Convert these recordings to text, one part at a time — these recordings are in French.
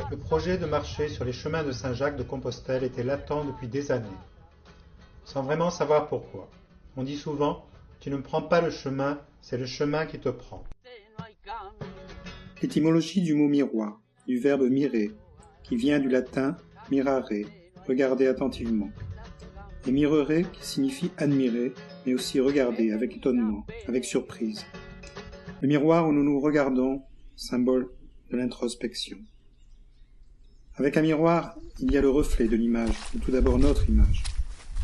Le projet de marcher sur les chemins de Saint-Jacques-de-Compostelle était latent depuis des années, sans vraiment savoir pourquoi. On dit souvent, tu ne prends pas le chemin, c'est le chemin qui te prend. L'étymologie du mot miroir, du verbe mirer, qui vient du latin mirare, regarder attentivement, et mirere qui signifie admirer, mais aussi regarder avec étonnement, avec surprise. Le miroir où nous nous regardons, symbole de l'introspection. Avec un miroir, il y a le reflet de l'image, ou tout d'abord notre image.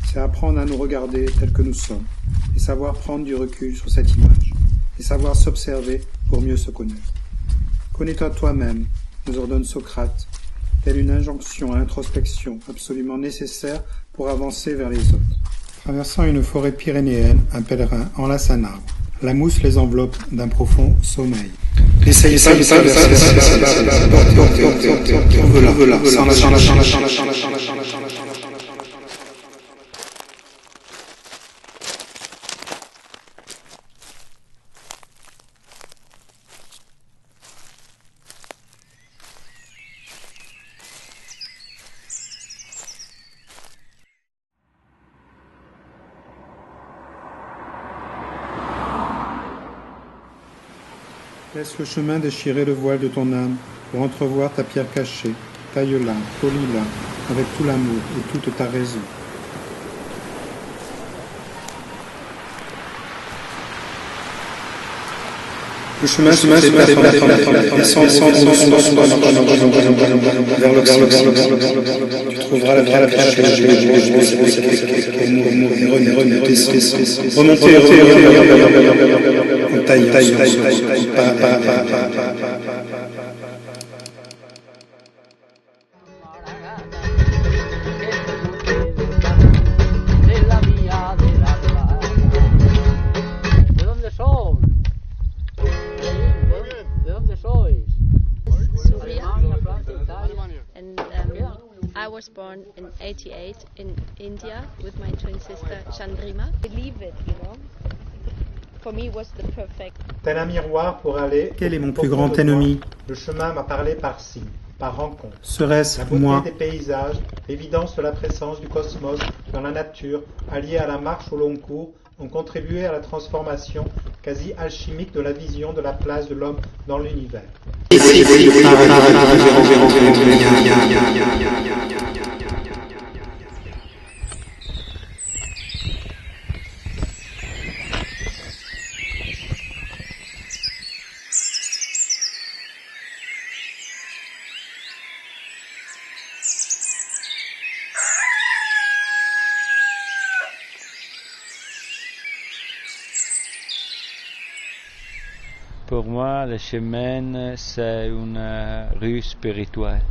C'est apprendre à nous regarder tels que nous sommes, et savoir prendre du recul sur cette image, et savoir s'observer pour mieux se connaître. Connais-toi toi-même, nous ordonne Socrate, telle une injonction à l'introspection absolument nécessaire pour avancer vers les autres. Traversant une forêt pyrénéenne, un pèlerin enlace un arbre. La mousse les enveloppe d'un profond sommeil. N'essaye pas de traverser Laisse le chemin déchirer le voile de ton âme pour entrevoir ta pierre cachée. Taille-la, polis-la, avec tout l'amour et toute ta raison. Le chemin se fait vers l'Occident. Tu trouveras la vraie pêche. I was born in 88 in India with my twin sister Chandrima. Believe it, you know. For me was the perfect. Tel un miroir pour aller. Quel est mon plus grand ennemi? Le chemin m'a parlé par signe, par rencontre. Serait-ce moi? La beauté des paysages, l'évidence de la présence du cosmos dans la nature, alliée à la marche au long cours, ont contribué à la transformation quasi alchimique de la vision de la place de l'homme dans l'univers. Pour moi, le chemin, c'est une rue spirituelle.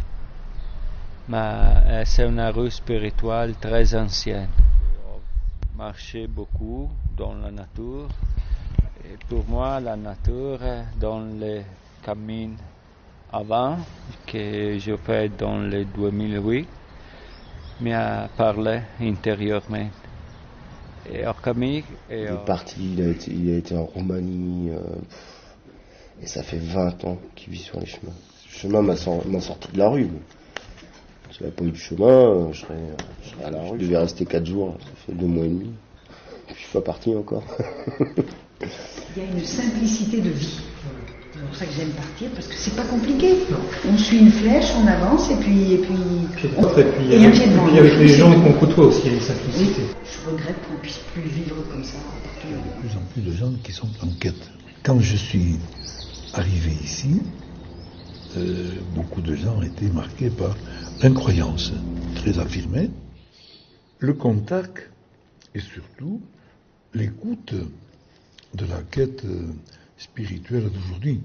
Mais c'est une rue spirituelle très ancienne. On marchait beaucoup dans la nature. Et pour moi, la nature, dans les chemins avant, que je fais dans le 2008, m'a parlé intérieurement. Et au Camille, il est parti, il a été en Roumanie. Et ça fait 20 ans qu'il vit sur les chemins. Le chemin m'a sorti de la rue. Si j'avais pas eu de chemin, je serais à la rue. Je devais rester 4 jours, ça fait 2 mois et demi. Et puis je suis pas parti encore. Il y a une simplicité de vie. C'est pour ça que j'aime partir, parce que c'est pas compliqué. On suit une flèche, on avance, et puis un pied devant. Et avec les gens qu'on côtoie aussi, il y a une simplicité. Oui. Je regrette qu'on puisse plus vivre comme ça. Il y a de plus en plus de gens qui sont en quête. Quand je suis arrivé ici, beaucoup de gens étaient marqués par l'incroyance très affirmée, le contact et surtout l'écoute de la quête spirituelle d'aujourd'hui.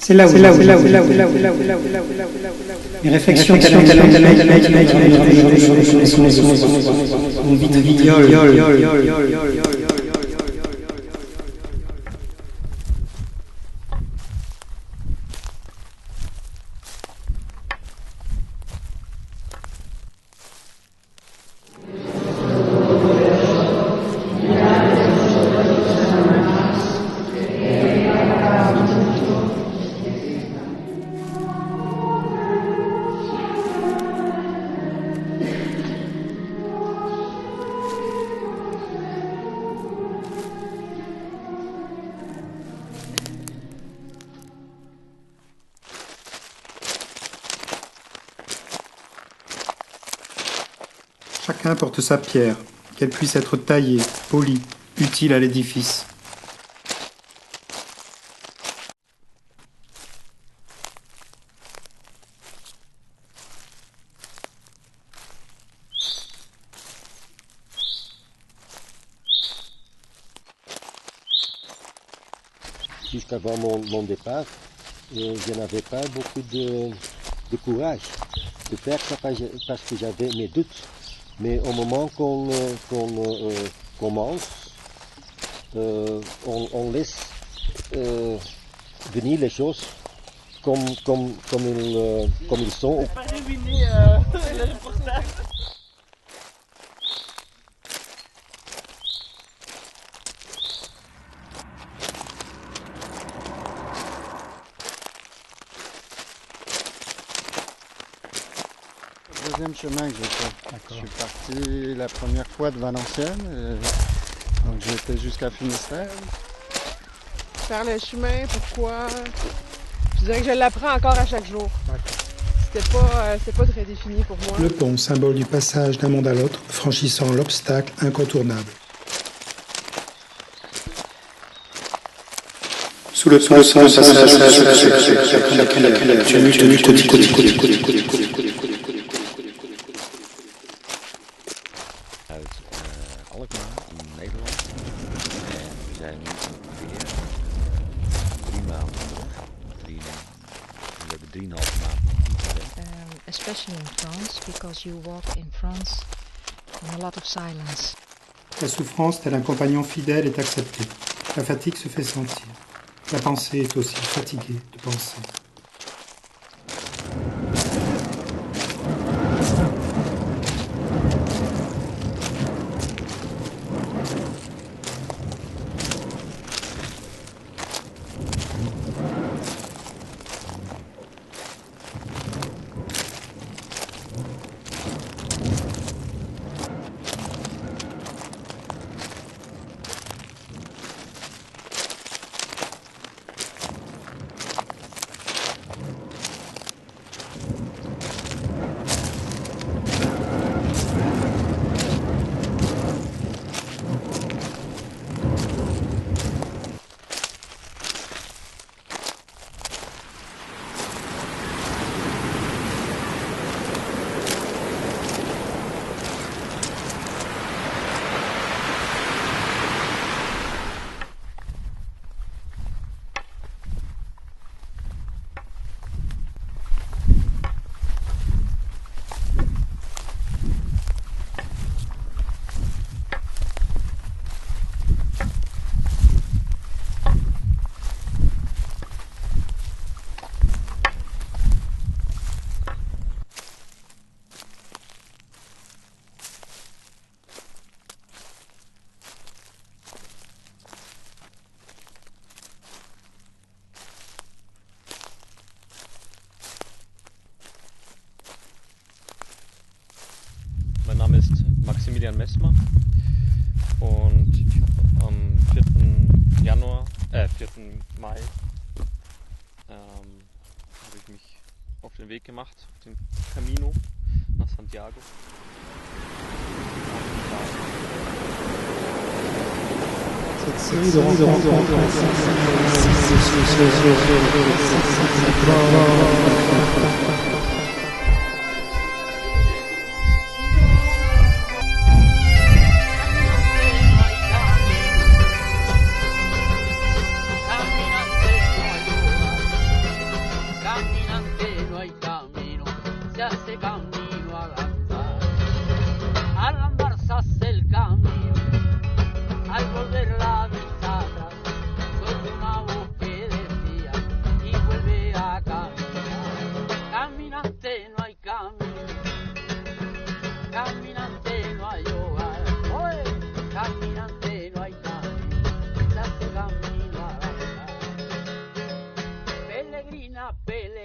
C'est là où mes réflexions Chacun porte sa pierre, qu'elle puisse être taillée, polie, utile à l'édifice. Jusqu'avant mon départ, je n'avais pas beaucoup de courage de faire ça parce que j'avais mes doutes. Mais au moment qu'on commence, on laisse venir les choses comme ils sont. Pas ruiner le reportage. Deuxième chemin que j'ai fait. Je suis parti la première fois de Valenciennes, donc j'ai été jusqu'à Finistère. Faire le chemin, pourquoi? Je dirais que je l'apprends encore à chaque jour. C'était pas très défini pour moi. Le pont, symbole du passage d'un monde à l'autre, franchissant l'obstacle incontournable. Sous le pont, uit Alkmaar in Nederland. En we zijn nu ongeveer 3 maanden terug. We hebben 3,5 maanden gewerkt. Especially in France, because you walk in France in a lot of silence. La souffrance, tel un compagnon fidèle, est acceptée. La fatigue se fait sentir. La pensée est aussi fatiguée de penser. Mein Name ist Maximilian Messmer und am 4. Mai habe ich mich auf den Weg gemacht, den Camino nach Santiago. Cette série de rencontres appelé